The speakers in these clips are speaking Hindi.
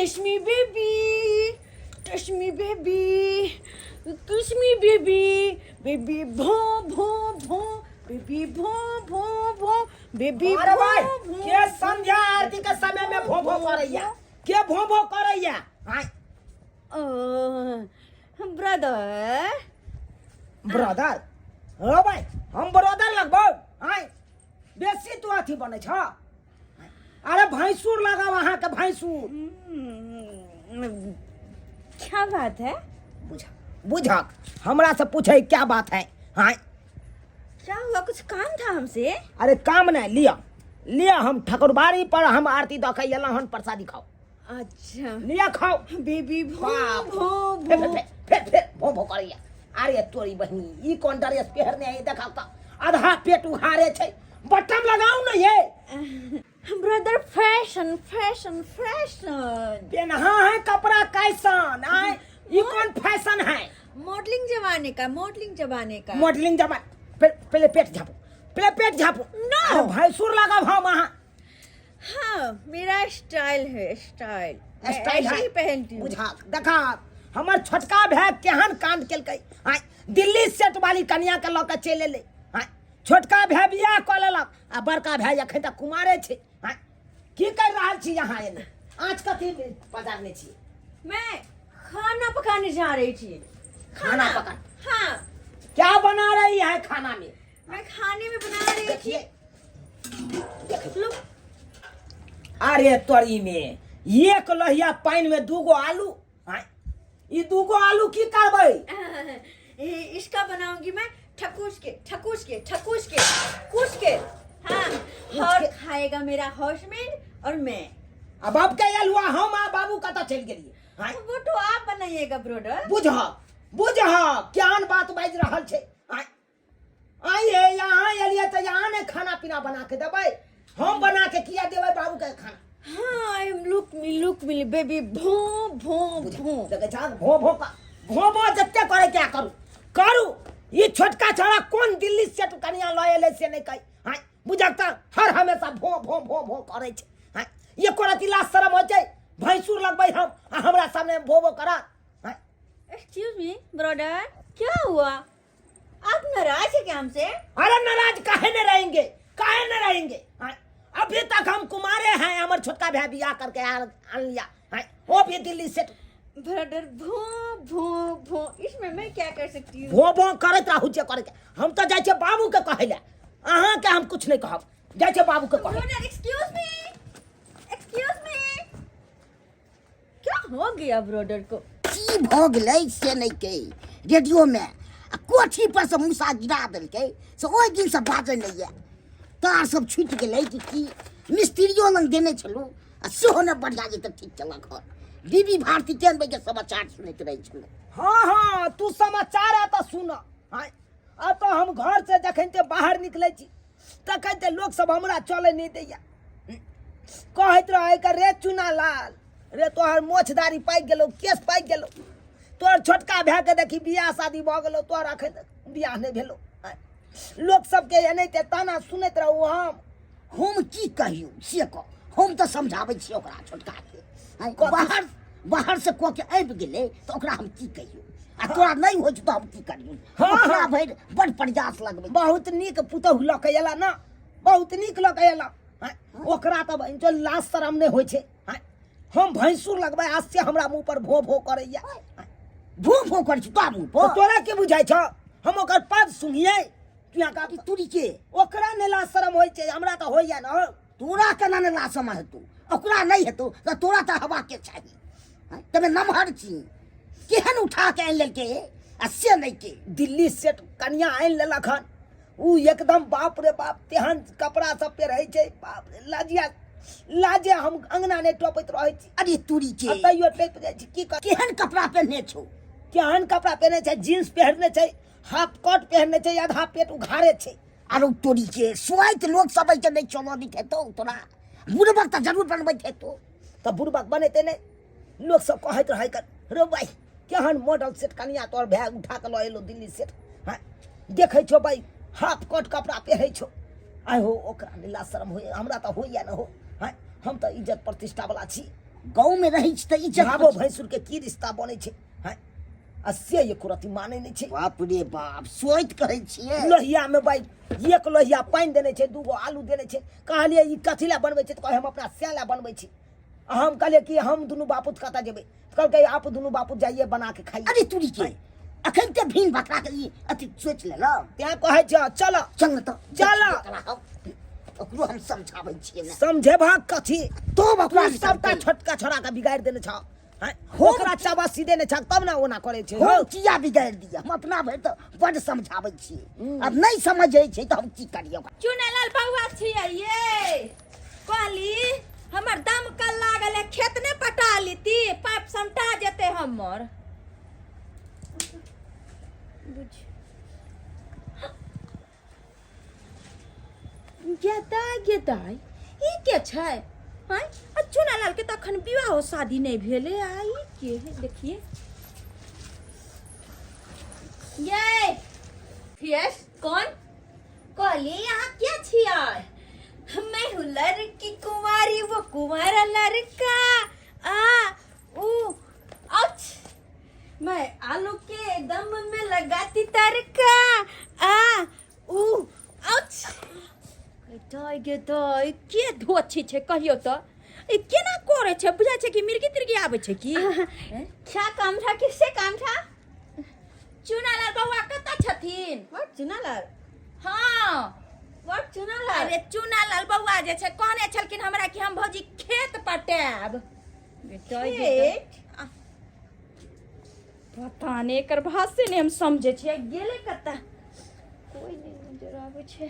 Kiss me, baby. Touch me, baby. Kiss me, baby. Baby, भो भो भो. Baby, भो भो भो. Baby, अरे भो भाई भो. के संध्या आरती के समय में भो भो करैया के भो भो करैया हाय Brother. ब्रदर हो भाई हम ब्रदर लगबो हाय बेसी तो अथी बने छ अरे भैंसुर लगा वहां के भैंसुर क्या बात है? बुझक हमरा से पूछे क्या बात है हाय क्या हुआ? कुछ काम था हमसे? अरे काम नहीं लिया हम ठकुरबाड़ी पर हम आरती दखै एला हन प्रसादी खाओ अच्छा लिया खाओ बेबी भो बाप भो फे भो. भो भो करैया अरे तोरी बहिनी ई कोन ड्रेस पहरने है देखा त आधा पेट उघारे छै बटन लगाऊ न ये ब्रदर फैशन फैशन फैशन. पेनहा है कपड़ा कैसन आय ई कौन फैशन है मॉडलिंग जमाने का मॉडलिंग जमा पहले पेट झापो No. अरे भैंसुर लगा हम वहां हाँ मेरा स्टाइल है स्टाइल स्टाइल ऐसे है ही पहनती हूँ. बुझा देखा हमर छोटका भाई केहन कांड केलकै आय दिल्ली सेट वाली कन्या के लऽ के चले ले आय छोटका भाई बियाह कऽ लेलक आ बड़का भाई अखन तक कुमारे छै आय की कर रहल छी यहाँ एने आज कथी पजारने छी मैं खाना पकाने जा रही थी. खाना पका हाँ क्या बना रही है खाना में मैं खाने में बना रही थी. देखिए लो अरे तोरी में एक लोहिया पानी में दूगो आलू आय ई दूगो आलू की करबै इसका बनाऊंगी मैं ठकूस के कुछ के. हाँ और खाएगा मेरा हाउसमेट और मैं. अब के अलुआ हम आ बाबू कतऽ चलि गेलिए आय वो तो आप बनाइएगा ब्रदर. बुझ क्यान बात बाजि रहल छै आय आइए यहाँ एलिए तो यहाँ ने खाना पीना बना के देबै हम बना के किया देबै बाबू के खाना हाँ I am look me baby भो भो भो. देखे छा भो जत्ते करे क्या करू ये छोटका छोरा कौन दिल्ली से कनिया लए ले से नहीं कही हां बुझक त हर हमेशा भो करे छै हां ये कोरती लाज शरम हो जाय भैंसुर लगबै हम आ हमरा सामने भो करा हां एक्सक्यूज मी ब्रदर क्या हुआ? आप नाराज है क्या हमसे? अरे नाराज काहे न रहेंगे हां अभी तक हम कुमारे हैं हमर छोटका भाई बियाह करके आन लिया हां वो भी दिल्ली से ब्रदर भो भो भो इसमें मैं क्या कर सकती हूँ? भो करत रहू छै करे हम तो जाय छै बाबू के कहै ले अहाँ के हम कुछ नहीं कहब जाय छै बाबू के कहै ब्रदर एक्सक्यूज मी क्या हो गया ब्रदर को? की भ गेलै से नहीं के रेडियो में आ कोठी पर से मूसा गिरा देलकै से ओहि दिन से बाजै नहीं है तार सब छूट गेलै कि मिस्त्रियो लग देने छलू आ सेहो ने बढ़िया जे ठीक चला घर बीबी भारती केहन बजे समाचार सुनैत रहै छलै. हाँ तू समाचार है तो सुन हां अब तो हम घर से जखनते बाहर निकले छी तखनते लोग सब हमरा चले नहीं दैया कहत रहे के रे चुना लाल रे तोहर मोछदारी पाइक गेलो केस पाइक गेलो तोहर छोटका भाई के देखी बियाह शादी भ गेलो तोहर अखन बियाह नहीं भेलो लोग सबके एनैते ताना सुनैत रहू हम की कहियो से कह हम तो समझाबै छी ओकरा छोटका के बाहर से को के आबि गेलै तो ओकरा हम की कहियो आ तोरा नहीं होइ तो हम की करियो. ओकरा भरि बड़ प्रयास लगबै बहुत नीक पुतहु लऽ के एला ना बहुत नीक लऽ के एला ओकरा तो जो लाज शरम नहीं होइ छै हम भैंसुर लगबै आज से हमरा मुंह पर भो करैया भो करै छी तोरा मुँह पर तोरा के बुझाइ छ हम ओकर पद सुनिए तुया का कि तोरी के ओकरा ने लाज शरम होइ छै हमरा तो होइया न तोरा केना ने लाशम हेतौ ओकरा नहीं हेतौ तो तोरा तो हवा के चाहिए तबे नमहर छी केहन उठा के आनि लेलकै आ से नहीं के दिल्ली से कन्या आनि लेलक हन उ एकदम बाप रे बाप तेहन कपड़ा सब पे रहै छै बाप रे लाजे हम अंगना ने टोपैत रहै छी अरे तोरी के तैयो टैप जाइ छी की केहन कपड़ा पहनने छौ केहन कपड़ा पहने छै जींस पहनने छै हाफ कोट पहनने छै आधा पेट उघारे छै आरो तोरी के स्वाइट लोग सब के नहीं चलो दिखेतो तोरा बुढ़बक तो जरूर बनबैत हेतो तो बुढ़बक बनेते नहीं लोग सब कहत रहे कर रे भाई केहन मॉडल सेट कनिया तोर भाई उठा के ल एलो दिल्ली सेट हां देखै छो भाई हाफ कोट कपड़ा पहरै छो आय हो ओकरा नीला शरम होय हमरा तो होइया न हो हां हम तो इज्जत प्रतिष्ठा वाला छी गाँव में रही त इज्जत भाबो भैंसुर के की रिश्ता बने छे हैं आ से एको रति माने नहीं छे। बाप रे बाप सोच कहै छियै लोहिया में भाई एक लोहिया पानी देने छे, दूगो आलू देने छे। कहलिए ई कथी ला बनबै छे त कहे हम अपना सेला बनबै छी। हम कहलिए कि हम दुनू बापूत कता जेबै त कहलकै आप दुनू बापूत जाइए बना के खाइए। अरे तूरी के अखन ते भीन भकरा के ई अति सोच ले ल त्या कहै छ चल चल त चल ओकरो हम समझाबै छियै ना समझे भाग कथी तो बकरा तू सबटा छोटका छोरा के बिगाड़ देने छ हैं ओकरा चाबासी देने छ तब ना ओना करे छे। हम किया बिगाड़ दिया हम अपना भर तो बड़ समझाबै छियै अब नहीं समझै छै त हम की करियो। चुनालाल बउआ छियै ये कहली हमर दम कल लागल है, खेत ने पटा लीती पाइप समटा जेते हमर गेदाई ई के छै हैं? चुनालाल के तखन विवाह शादी नहीं भेले आई के है देखिए ये यस कौन कहली यहाँ क्या छियै? मैं हूँ लड़की कुंवारी वो कुंवारा लड़का अच्छ मैं आलू के दम में लगाती तड़का अच्छ गेदाई के धोछी छे कहियो तो ई केना करे छे बुझा छे कि मिर्गी तिर्गी आबै छे की क्या काम था किससे काम था? चुनालाल बउआ कतऽ छथिन? चुनालाल हाँ चुनालाल अरे चुनालाल बउआ जे छै कहने छलखिन हमरा कि हम भौजी खेत पटाब। पता नहीं एकर भाषे ने हम समझे छियै गेले कतऽ कोई नहीं नजर आबै छै।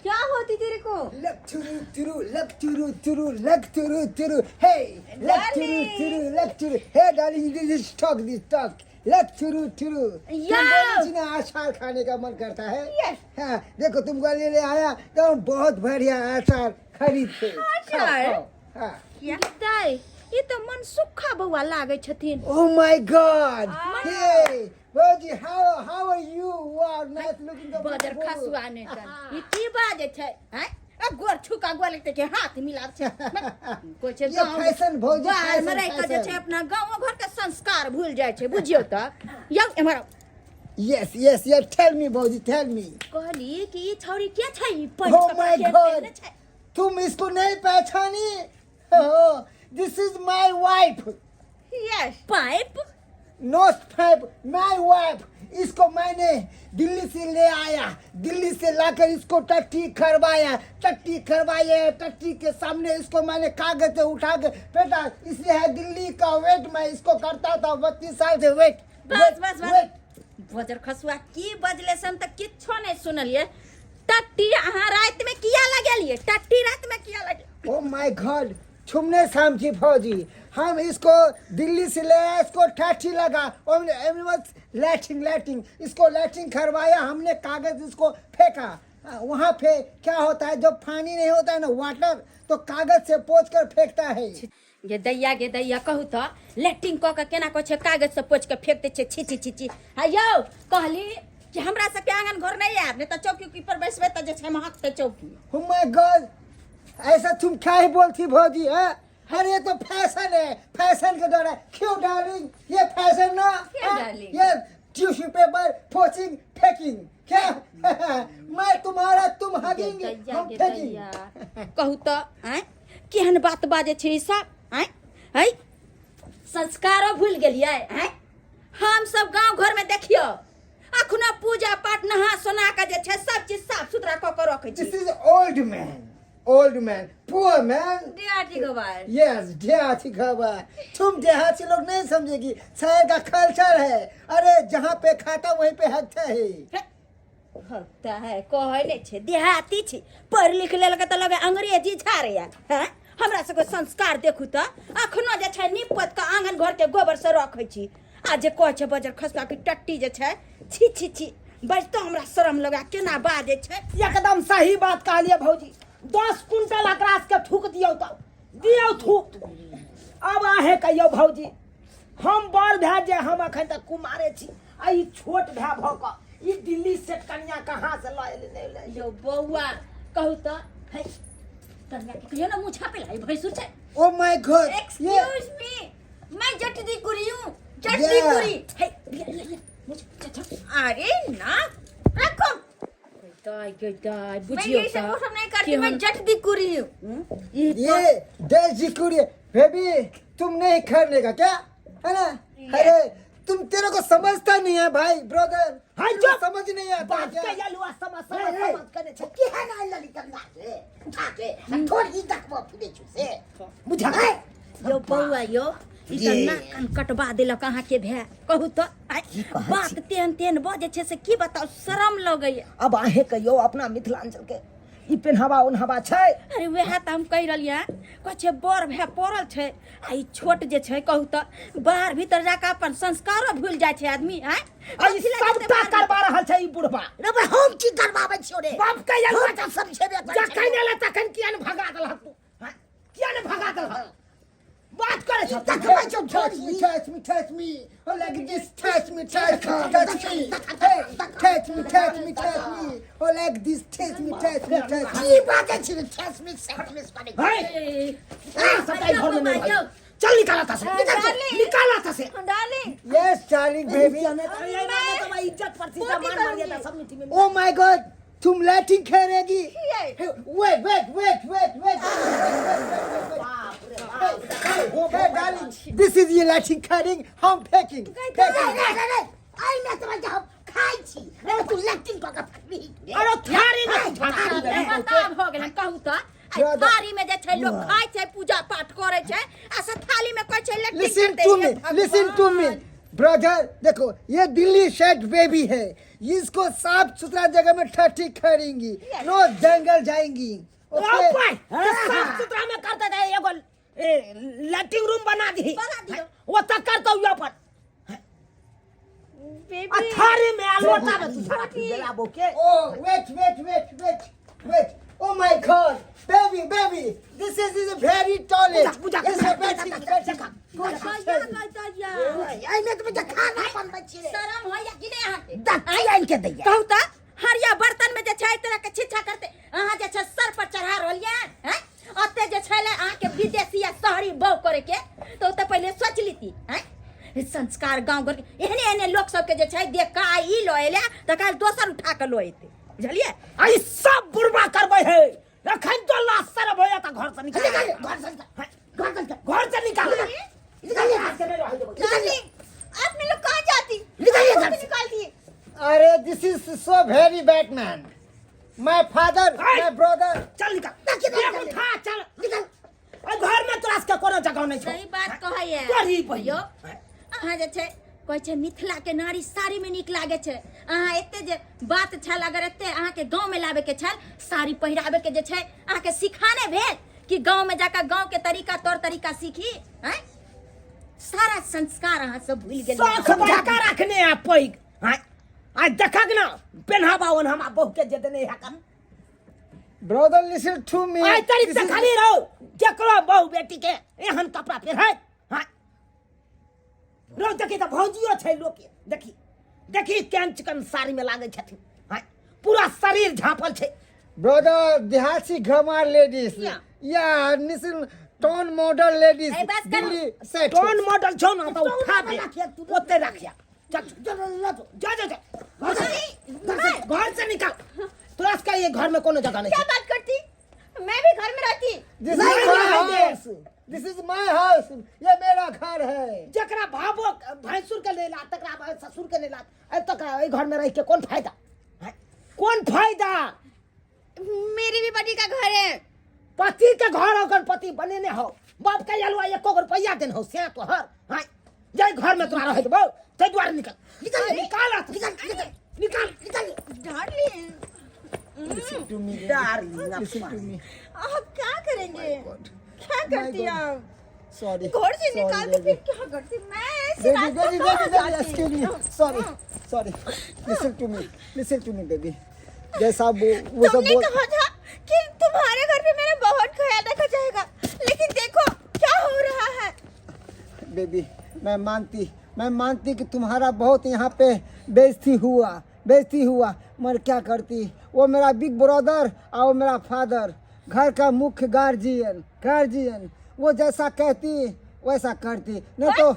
क्या होती तेरे को? लग तुरु लग तुरु हे लग तुरु लग तुरु हे डार्लिंग दिस टॉक लग तुरु ना अचार खाने का मन करता है। Yes. हाँ देखो तुमको ले आया तो बहुत बढ़िया अचार खरीद के अचार? हाँ गेदाई ये तो मन सुखा बउआ लागे छथिन। Oh my God! Hey, Roji, how are you? Wow, nice looking. बदर खसुआ ने ई की बाजे छै हैं? गोर छुका गोल के हाथ मिला छै कोइ छै ये फैशन भौजी बाहर में रह के जे छै अपना गांव घर के संस्कार भूल जाय छै बुझियो त यौ एमहर Yes. Tell me, Bauji, tell me. कहली कि ई छौरी के छै ई Oh my God! तुम इसको नहीं पहचानी? Oh, this is my wife. Yes pipe Not pipe, my wife. इसको मैंने दिल्ली से ले आया, दिल्ली से लाकर इसको टट्टी करवाया, टट्टी के सामने इसको मैंने कागज से उठा के फेंका। इसलिए है दिल्ली का वेट मैं इसको करता था 32 साल से वेट। बस बजर खसुआ की बजले से हम तक किछो नहीं सुनलिए। टट्टी अहाँ रात में किया लगेलिए? टट्टी रात में किया लगे? ओ माय गॉड, तुमने समझी फौजी, हम इसको दिल्ली से ले आए, इसको टट्टी लगा लैटिंग इसको लैटिंग करवाया हमने, कागज इसको फेंका। वहाँ पे क्या होता है जब पानी नहीं होता है ना वाटर, तो कागज से पोंछ कर फेंकता है। गे दैया कहू तो लैट्रिन क के केना कहै छै कागज से पोंछ के फेंक दै छै छी यौ कहली कि हमरा सबके आंगन घर नहीं आब नहीं तो चौकी पर बैसबे त जे छै महकते चौकी। Oh my God, ऐसा तुम क्या ही बोलती भौजी है? अरे ये तो फैशन है, फैशन के द्वारा क्यों डार्लिंग, ये फैशन ना ये टिश्यू पेपर पोंचिंग फेंकिंग क्या मैं तुम्हारा तुम हगेंगे हम फेंकेंगे। कहू तो हैं केहन बात बाजे छै ई सब हैं संस्कारो भूल गेलिए हैं? हम सब गांव घर में देखियो अखनो पूजा पाठ नहा सोना के जे छै सब चीज साफ सुथरा क के रखे छी। This is old man, poor man. देहाती गवार Yes, देहाती खबर। तुम देहाती लोग नहीं समझेगी, शहर का कल्चर है। अरे जहाँ पे खाता वहीं पे हकता है। हकता है कहे नहीं छे देहाती छी, पढ़ लिख लेल के त लगे अंग्रेजी झारे हैं? हमरा सबके संस्कार देखू त अखनो जे छै निपत के आंगन घर के गोबर से रखे छी। आ जे कहे छै बजर खसका की टट्टी जे छै छी बजतो हमरा शरम लगा केना बाजे छै। एकदम सही बात कहलिए भौजी, 10 कुंटल अकरास के थूक दियो थूक। अब आहे कहियो भौजी, हम बड़ भै जे हम अखन तक कुमारे छी, आ ई छोट भै भ क ई दिल्ली से कन्या कहाँ से ले यो बौआ कहू तो कन्या के कहियो ना मुंह छापे लाई भैंसुर छे ओ माय गॉड ये एक्सक्यूज मी मैं जटदी कुरी हूँ जटदी Yeah. कुरी हे अरे ना रखो गदाई मैं बुझियो ये सब का वो सब नहीं करती मैं जटदी कुरी हूँ ये देसी कुड़ी बेबी तुम नहीं करने का क्या है ना अरे तुम तेरे को समझता नहीं है भाई ब्रदर हाँ, तेरे को समझ नहीं आता बात क्या का यालुआ समझ करे छे की है ना लड़ी करना से उठा के थोड़ी देखबो फिरे छुसे बुझा यो बउआ यो ई त नाक कटवा देलक अहाँ के भे कहू तो बात तेन तेन बजे छे से की बताओ शरम लगैया अब आहे कहियो अपना मिथिलांचल के ई पेनहवा उनहवा छै अरे वह त हम कह रहलिया कह छे बड़ भे पड़ल छे आ ई छोट जे छे कहू तो बाहर भीतर जाके अपन संस्कारो भूल जाय छे आदमी हैं आ ई सबटा करबा रहल छै ई बुढ़बा रे भाई हम की करबाबै छियो रे बाप का यालुआ हम सब छेबे जखन एला तखन किया ने भगा देलक तू हैं? किया ने भगा देलक बात करे छ देखबै छौ touch me oh like this touch me hey touch me oh like this touch me की बात छै ठेस में सेट में करे है सबटा ई घर में नहीं भाई। चल निकाला था से निकाला था से डार्लिंग yes darling baby ने तो ये मैंने तो भाई इज्जत पर सीधा मान मार दिया था सब मिट्टी में oh my god तुम लैटिन खेलेगी ये wait hey darling this is your Latin cutting I'm packing आई मैं तो जा खाई छी रे तू लैटिन का अरे थारी में झाका दे बताब हो गेलन कहू तो आई थारी में जे छे लोग खाय छे पूजा पाठ करे छे आ से थाली में कह छे लट्टी listen to me brother देखो ये दिल्ली शेड बेबी है इसको साफ सुथरा जगह में ठठी करेंगी नो जंगल जाएंगी ओ भाई साफ सुथरा में करते थे एगो लैट्रिन रूम बना दी वो तक करता हूं यहां पर बेबी थारी में लोटा में तू झाका देला बोके oh wait oh my god baby this is a very toilet Puja it's a very आई मैं तो खाना बनबै छी रे शरम हो या कि नहीं अहाँ के दत्ती आइन के दैया कहू तो हरिया बर्तन में जे छै तरह के छिछा करते अहाँ जे छै सर पर चढ़ा रहलिया हैं अते जे छैले अहाँ के विदेशी या शहरी बौ करे के तो पहले सोच लीती हैं संस्कार गांव घर एहने एहने लोग सब के जे छै देख का ई लो एले त काल दोसर उठा के लो एते बुझलिए आई सब बुरबा करबै है रखन तो लाश सर भया त घर से निकल घर से निकाल डार्लिंग आप लोग कहाँ जाती निकालिए घर से। निकाल दिए अरे this is so very bad man my father my brother चल निकाल उठा चल निकल घर में तोरा के कोनो जगह नहीं सही छै बात कहै है करी यो अहाँ जे छै कहै छै मिथिला के नारी साड़ी में नीक लागे छै अहाँ एते जे बात छल अगर एते अहाँ के गांव में लाबे के छल साड़ी पहिराबे के जे छै अहाँ के सिखाने भेल कि गांव में जाकर गांव के तरीका तौर तरीका सीखी हैं सारा संस्कार अहाँ सब भूल गेल साख ढका रखने आ पैग हैं आज देखक ना पेनहावा ओन हम बहु के जे देने है कर brother listen to me आई तरीक This से is- खाली रहो जकरो बहु बेटी के एहन कपड़ा पहिर है रो देखी त भौजियो छै लोग के देखी केन चिकन साड़ी में लागे छथिन हैं पूरा शरीर झांपल छै brother देहाती grammar ladies yeah listen tone model ladies ए, बस कर। दिल्ली set कौन मॉडल छौ ना तो उठा दे रखिया तू ओते रखिया चल जा घर से निकल तोरा के ये घर में कोनो जगह नहीं क्या छै बात करती मैं भी घर में रहती this नहीं, is my नहीं, house this is my house ये मेरा घर है जकरा भाबो भैंसुर के लेला तकरा ससुर के लेला ए तकरा ए घर में रह के कौन फायदा हैं? कौन फायदा मेरी भी पति का घर है पति के घर होकर पति बनेने हो बाप के अलुआ 1 रुपया देन हो से तो हर हां जय घर में तोरा रह दबो ते द्वार निकल darling listen to me darling listen to me आप क्या करेंगे क्या करती God. आप sorry घर से Sorry, निकाल के baby. फिर क्या करती मैं ऐसी Baby, रात को baby, कहाँ baby, baby, जाती? excuse me. Sorry. Listen to me, baby. जैसा वो सब तुमने बोल कहा था कि तुम्हारे घर पे मेरा बहुत ख्याल रखा जाएगा लेकिन देखो क्या हो रहा है बेबी मैं मानती कि तुम्हारा बहुत यहाँ पे बेइज्जती हुआ मगर क्या करती वो मेरा बिग ब्रदर और वो मेरा फादर घर का मुख्य गार्जियन वो जैसा कहती वैसा करती, नहीं तो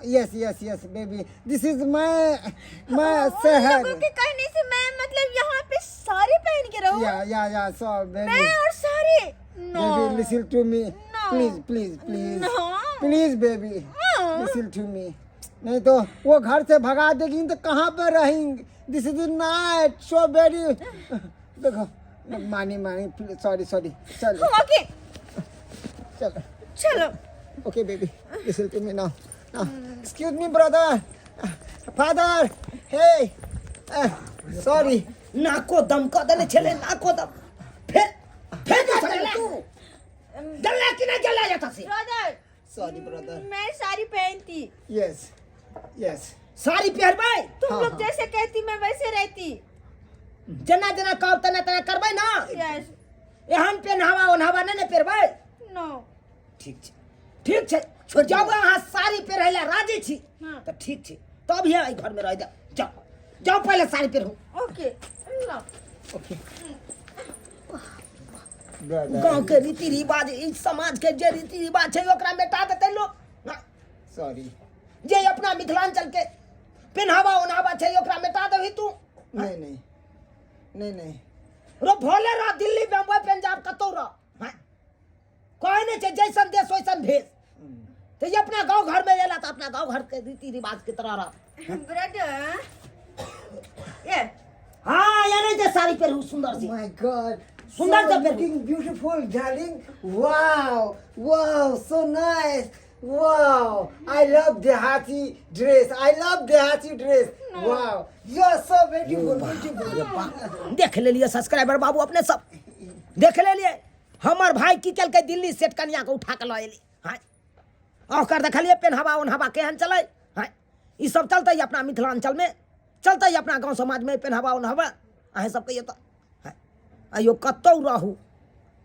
yes baby, this is my शहर। लोगों के कहने से मैं मतलब यहाँ पे साड़ी पहन के रहूं? या सो बेबी, मैं और sari? No baby listen to me, No. Please No. Please baby listen to me, नहीं तो वो घर से भगा देगी तो कहाँ पे रहेंगे। This is night so very, देखो मानी सॉरी चलो ओके चलो चलो। okay baby, listen to me now excuse me brother, father, hey, sorry, नाको दम का देने चले, नाको दम फिर तो चले तू जल्ला कि नहीं जल्ला जाता से। ब्रदर sorry brother, मैं साड़ी पहनती, yes साड़ी पहन भाई, तुम हाँ, लोग हाँ। जैसे कहती मैं वैसे रहती। जना कहब तना करबै ना। यस। एहन पेनहावा ओनहावा नहीं पेर भाई। नो। ठीक छे जब अहाँ साड़ी पहिरैला राजी छी हाँ। तो ठीक छे, तब यहाँ घर में रह जाओ पहले साड़ी पहिरू। ओके लो। okay brother, गांव के रीति रिवाज, इस समाज के जे रीति रिवाज है ओकरा मेटा देते लोग। sorry, जे अपना मिथिलांचल के पेनहावा ओनहावा छै ओकरा मेटा देही तू। नहीं रो भोले रह, दिल्ली बम्बई पंजाब कतौ रह, कोई नहीं छै जैसन देश वैसन भेष। तो ये अपना गांव घर में एला तो अपना गांव घर के रीति रिवाज की तरह रह। ब्रदर ये हाँ ये नहीं जे साड़ी पहनू सुंदर सी। my god, सुंदर so से looking beautiful darling, wow so nice, wow I love Dehati dress, wow you are so beautiful. देख ले लिए सब्सक्राइबर बाबू अपने सब देख ले लिए, हमार भाई की चल के दिल्ली सेट कन्या को उठा के ला एली। हाँ ओकर देखलिए पेनहावा ओनहावा केहन चले। हाँ ई सब चलते ही अपना मिथिलांचल में, चलते ही अपना गांव समाज में पेनहावा ओनहावा अहे सब कहिए तो। हाँ अयो कतौ रहू,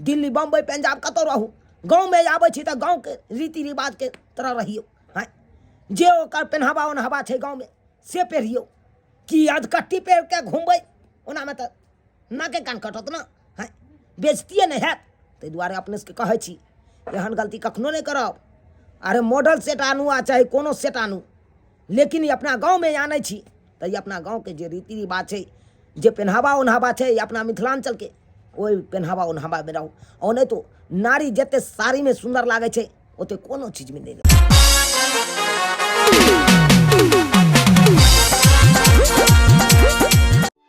दिल्ली बम्बई पंजाब कतौ रहू, गांव में आबै छी तो गांव के रीति रिवाज के तरह रहियो। हाँ जे ओकर पेनहावा ओनहावा छै गांव में से पहिरियो, कि अधकट्टी पेड़ के घूमबै ओना में तो नाके कान कटत ना। हाँ बेजतिए नहीं हैत, ताहि दुआरे अपने सबके कहै छी एहन गलती कखनो नहीं करब। अरे मॉडल सेट आनू आ चाहे कोनो सेट आनू, लेकिन ये अपना गांव में आनै छी तो ये अपना गांव के जे रीति रिवाज छै, जे पेनहावा ओनहावा छै अपना मिथिलांचल के, ओहि पेनहावा ओनहावा में रहू। और नहीं तो नारी जते साड़ी में सुंदर लागे छै ओते कोनो चीज में नहीं।